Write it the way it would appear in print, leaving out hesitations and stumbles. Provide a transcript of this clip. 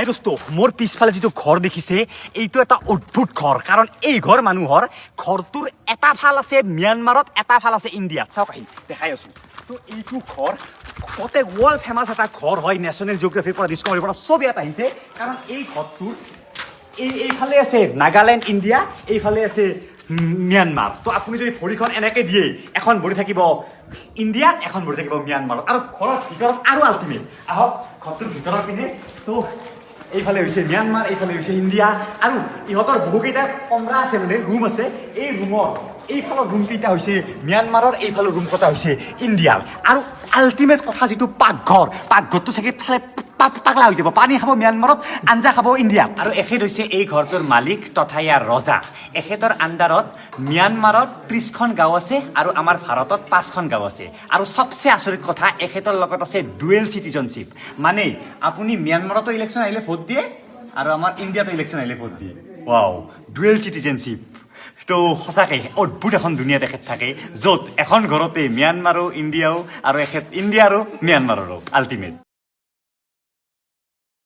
হে দোস্ত মোৰ পিছফালে যিটো ঘৰ দেখিছে এইটো এটা অদ্ভুত ঘৰ কাৰণ এই ঘৰ মানুহৰ ঘৰটোৰ এটা ফাল আছে ম্যানমাৰত এটা ফাল আছে ইণ্ডিয়াত চাওক আহি দেখাই আছো তো এইটো ঘৰ কতে ৱৰ্ল্ড ফেমাছ এটা ঘৰ হয় নেশ্যনেল জিঅ'গ্ৰাফিৰ পৰা ডিস্কভাৰীৰ পৰা চব ইয়াত আহিছে কাৰণ এই ঘৰটোৰ এইফালে আছে নাগালেণ্ড ইণ্ডিয়া এইফালে আছে ম্যানমাৰ তো আপুনি যদি ভৰিখন এনেকে দিয়ে এখন ভৰি থাকিব ইণ্ডিয়াত এখন ভৰি থাকিব ম্যানমাৰত আৰু ঘৰৰ ভিতৰত আৰু আল্টিমেট আহক ঘৰটোৰ ভিতৰৰ পিনে তো এইফালে হৈছে ম্যানমাৰ এইফালে হৈছে ইণ্ডিয়া আৰু ইহঁতৰ বহুকেইটা কমৰা আছে মানে ৰুম আছে এই ৰুমৰ এইফালৰ ৰুমকেইটা হৈছে ম্যানমাৰৰ এইফালৰ ৰুম কেইটা হৈছে ইণ্ডিয়াৰ আৰু আল্টিমেট কথা যিটো পাকঘৰটো চাগে চালে পাগলা হৈ যাব পানী খাব ম্যানমাৰত আঞ্জা খাব ইণ্ডিয়াত আৰু এখেত হৈছে এই ঘৰটোৰ মালিক তথা ইয়াৰ ৰজা এখেতৰ আণ্ডাৰত ম্যানমাৰত 30খন গাঁও আছে আৰু আমাৰ ভাৰতত 5খন গাঁও আছে আৰু সবচে আচৰিত কথা এখেতৰ লগত আছে ডুৱেল চিটিজেনশ্বিপ মানে আপুনি ম্যানমাৰতো ইলেকশ্যন আহিলে ভোট দিয়ে আৰু আমাৰ ইণ্ডিয়াতো ইলেকশ্যন আহিলে ভোট দিয়ে ৱাও ডুৱেল চিটিজেনশ্বিপ তো সঁচাকৈ অদ্ভুত এখন দুনিয়াত এখেত থাকে য'ত এখন ঘৰতে ম্যানমাৰো ইণ্ডিয়াও আৰু এখেত ইণ্ডিয়া আৰু ম্যানমাৰৰো আল্টিমেট